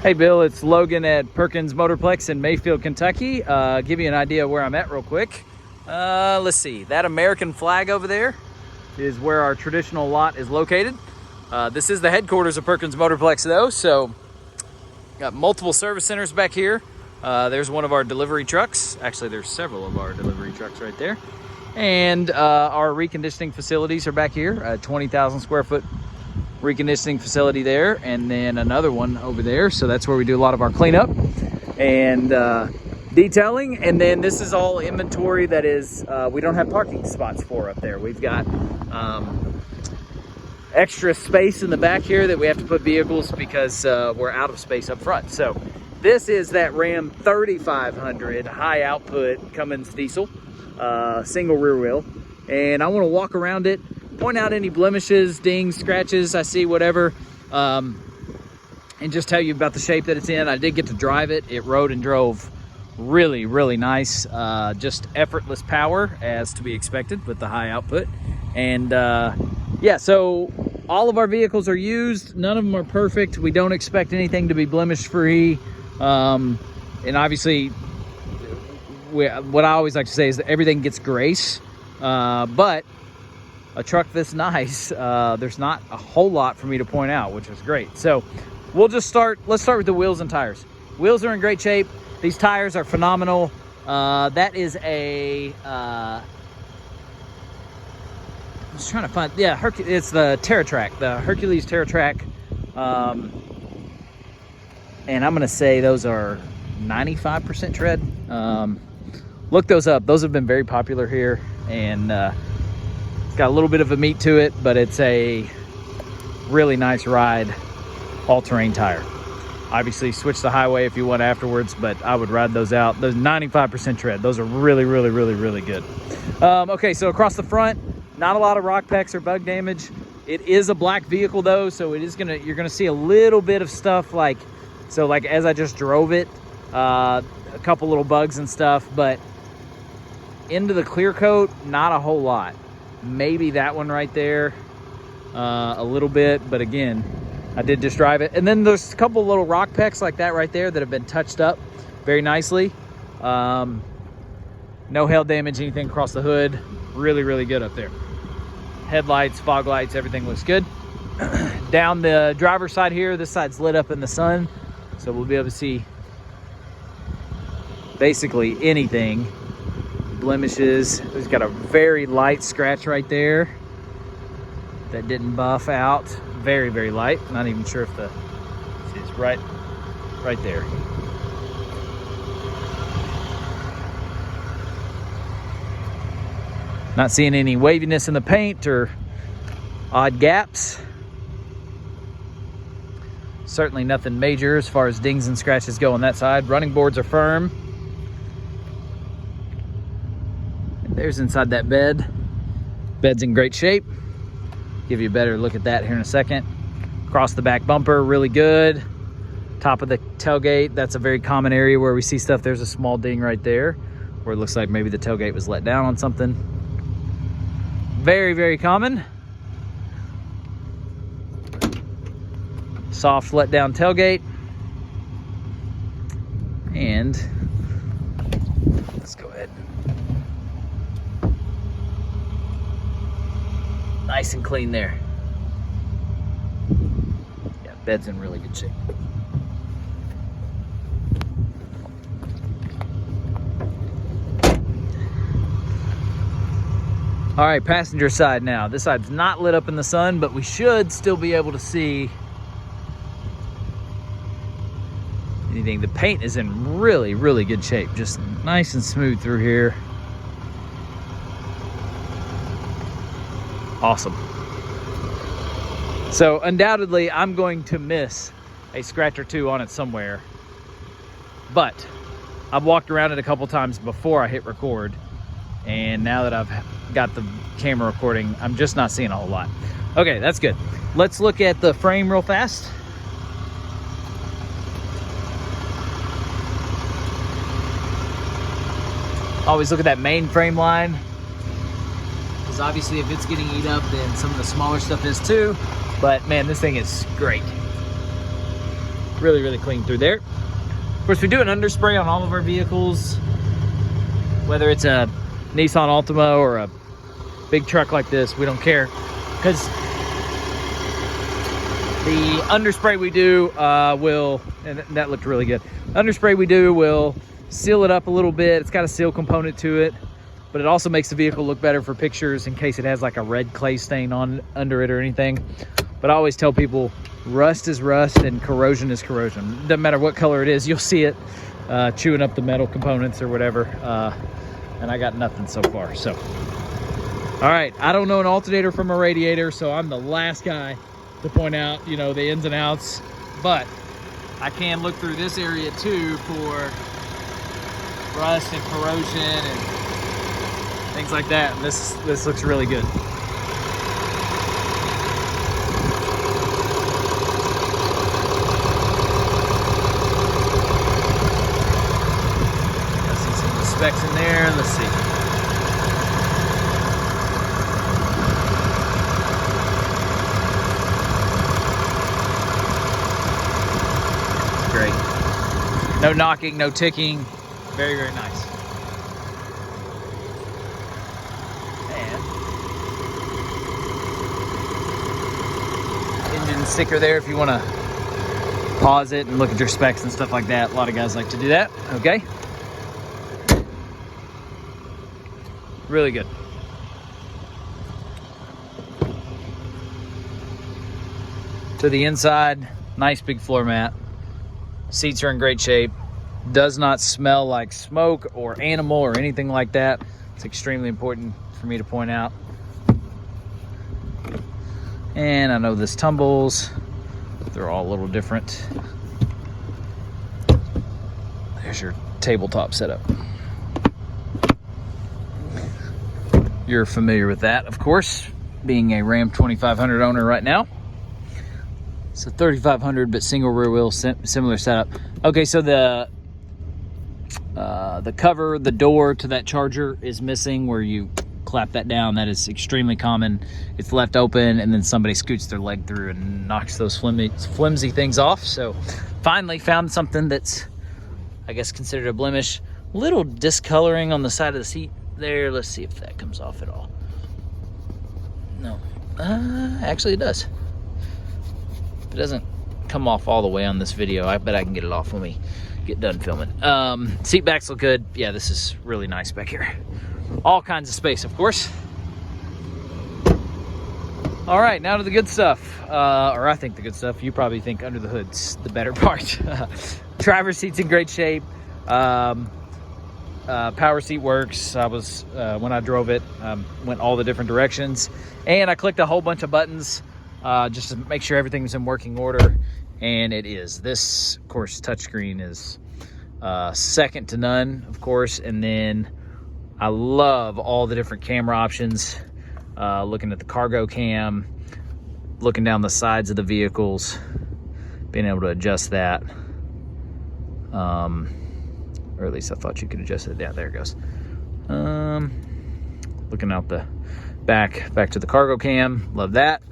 Hey Bill, it's Logan at Perkins Motorplex in Mayfield, Kentucky. Give you an idea of where I'm at real quick. Let's see, that American flag over there is where our traditional lot is located. This is the headquarters of Perkins Motorplex though, so got multiple service centers back here. There's one of our delivery trucks. Actually, there's several of our delivery trucks right there. And our reconditioning facilities are back here, a 20,000 square foot reconditioning facility there, and then another one over there. So that's where we do a lot of our cleanup and detailing. And then this is all inventory that is we don't have parking spots for up there. We've got extra space in the back here that we have to put vehicles because we're out of space up front. So this is that Ram 3500 high output Cummins diesel, single rear wheel, and I want to walk around it, point out any blemishes, dings, scratches I see, whatever, and just tell you about the shape that it's in. I did get to drive it. It rode and drove really, really nice. Just effortless power, as to be expected with the high output. And yeah, so all of our vehicles are used. None of them are perfect. We don't expect anything to be blemish free. And obviously, what I always like to say is that everything gets grace, but a truck this nice, there's not a whole lot for me to point out, which is great. So let's start with the wheels and tires. Wheels are in great shape. These tires are phenomenal. That is a, I'm just trying to find, yeah, it's the TerraTrack, the Hercules TerraTrack. And I'm gonna say those are 95% tread. Look those up. Those have been very popular here, and it's got a little bit of a meat to it, but it's a really nice ride, all-terrain tire. Obviously, switch the highway if you want afterwards, but I would ride those out. Those 95% tread. Those are really, really, really, really good. Okay, so across the front, not a lot of rock pecks or bug damage. It is a black vehicle though, so you're gonna see a little bit of stuff like as I just drove it, a couple little bugs and stuff, but into the clear coat, not a whole lot. Maybe that one right there, a little bit, but again, I did just drive it. And then there's a couple little rock pecks like that right there that have been touched up very nicely. No hail damage, anything across the hood. Really, really good up there. Headlights, fog lights, everything looks good. Down the driver's side here, this side's lit up in the sun, so we'll be able to see basically anything. Blemishes. It's got a very light scratch right there that didn't buff out. Very, very light. Not even sure if it's right there. Not seeing any waviness in the paint or odd gaps. Certainly nothing major as far as dings and scratches go on that side. Running boards are firm. There's inside that bed. Bed's in great shape. Give you a better look at that here in a second. Across the back bumper, really good. Top of the tailgate, that's a very common area where we see stuff. There's a small ding right there where it looks like maybe the tailgate was let down on something. Very, very common. Soft let down tailgate. And let's go ahead. Nice and clean there. Yeah, bed's in really good shape. All right, passenger side now. This side's not lit up in the sun, but we should still be able to see anything. The paint is in really, really good shape. Just nice and smooth through here. Awesome. So undoubtedly, I'm going to miss a scratch or two on it somewhere, but I've walked around it a couple times before I hit record, and now that I've got the camera recording, I'm just not seeing a whole lot. Okay, that's good. Let's look at the frame real fast. Always look at that main frame line, because obviously if it's getting eat up, then some of the smaller stuff is too. But man, this thing is great. really, really clean through there. Of course, we do an underspray on all of our vehicles, whether it's a Nissan Altima or a big truck like this, we don't care, because the underspray we do will, and that looked really good. Underspray we do will seal it up a little bit. It's got a seal component to it, but it also makes the vehicle look better for pictures in case it has like a red clay stain on under it or anything. But I always tell people, rust is rust and corrosion is corrosion. Doesn't matter what color it is, you'll see it chewing up the metal components or whatever. And I got nothing so far. So, all right, I don't know an alternator from a radiator, so I'm the last guy to point out, you know, the ins and outs. But I can look through this area too for rust and corrosion and things like that. And this looks really good. I see some of the specs in there. Let's see. Great. No knocking, no ticking. Very, very nice. And engine sticker there if you want to pause it and look at your specs and stuff like that. A lot of guys like to do that. Okay. Really good. To the inside, nice big floor mat. Seats are in great shape. Does not smell like smoke or animal or anything like that. It's extremely important for me to point out. And I know this tumbles. They're all a little different. There's your tabletop setup. You're familiar with that, of course, being a Ram 2500 owner right now. It's a 3500, but single rear wheel, similar setup. Okay, so the cover, the door to that Charger is missing where you clap that down. That is extremely common. It's left open and then somebody scoots their leg through and knocks those flimsy things off. So finally found something that's, I guess, considered a blemish. Little discoloring on the side of the seat there. Let's see if that comes off at all. No, actually it does. It doesn't come off all the way on this video. I bet I can get it off when we get done filming. Seat backs look good. Yeah, this is really nice back here. All kinds of space, of course. All right, now to the good stuff. Or I think the good stuff. You probably think under the hood's the better part. Driver's seat's in great shape. Power seat works. I was, when I drove it, went all the different directions. And I clicked a whole bunch of buttons just to make sure everything's in working order. And it is. This, of course, touchscreen is second to none, of course. And then I love all the different camera options. Looking at the cargo cam, looking down the sides of the vehicles, being able to adjust that. Or at least I thought you could adjust it. Yeah, there it goes. Looking out the back to the cargo cam. Love that.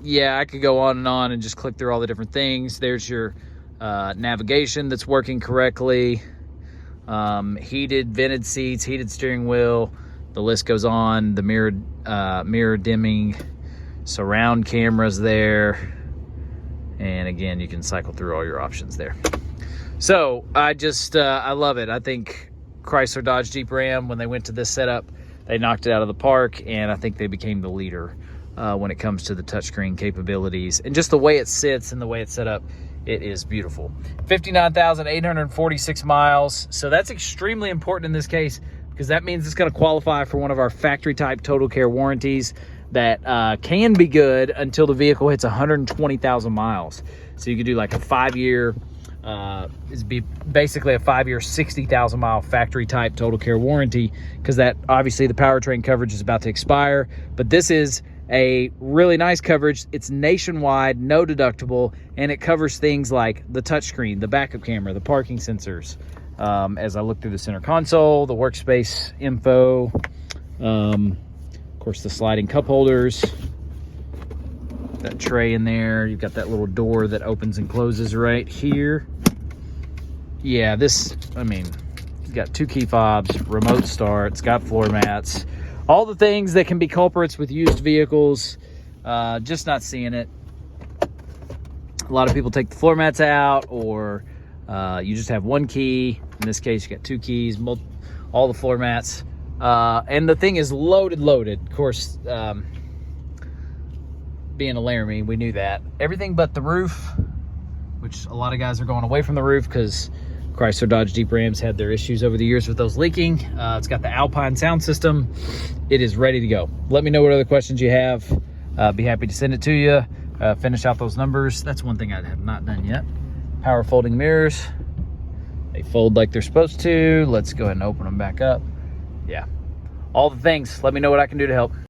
Yeah, I could go on and just click through all the different things. There's your navigation that's working correctly. Heated vented seats, heated steering wheel. The list goes on. The mirror dimming, surround cameras there. And again, you can cycle through all your options there. So I just, I love it. I think Chrysler, Dodge, Jeep, Ram, when they went to this setup, they knocked it out of the park, and I think they became the leader when it comes to the touchscreen capabilities. And just the way it sits and the way it's set up, it is beautiful. 59,846 miles. So that's extremely important in this case because that means it's going to qualify for one of our factory type total care warranties that can be good until the vehicle hits 120,000 miles. So you could do like a 5-year, it'd be basically a 5-year, 60,000 mile factory type total care warranty, because that obviously the powertrain coverage is about to expire. But this is a really nice coverage. It's nationwide, no deductible, and it covers things like the touchscreen, the backup camera, the parking sensors. As I look through the center console, the workspace info, of course the sliding cup holders, that tray in there. You've got that little door that opens and closes right here. Yeah, this, I mean, it's got 2 key fobs, remote start, it's got floor mats, all the things that can be culprits with used vehicles. Just not seeing it. A lot of people take the floor mats out, or you just have 1 key. In this case, you got 2 keys, all the floor mats. And the thing is loaded. Of course, being a Laramie, we knew that. Everything but the roof, which a lot of guys are going away from the roof because Chrysler, Dodge, Jeep, Rams had their issues over the years with those leaking. It's got the Alpine sound system. It is ready to go. Let me know what other questions you have. Be happy to send it to you. Finish out those numbers. That's one thing I have not done yet. Power folding mirrors. They fold like they're supposed to. Let's go ahead and open them back up. Yeah, all the things. Let me know what I can do to help.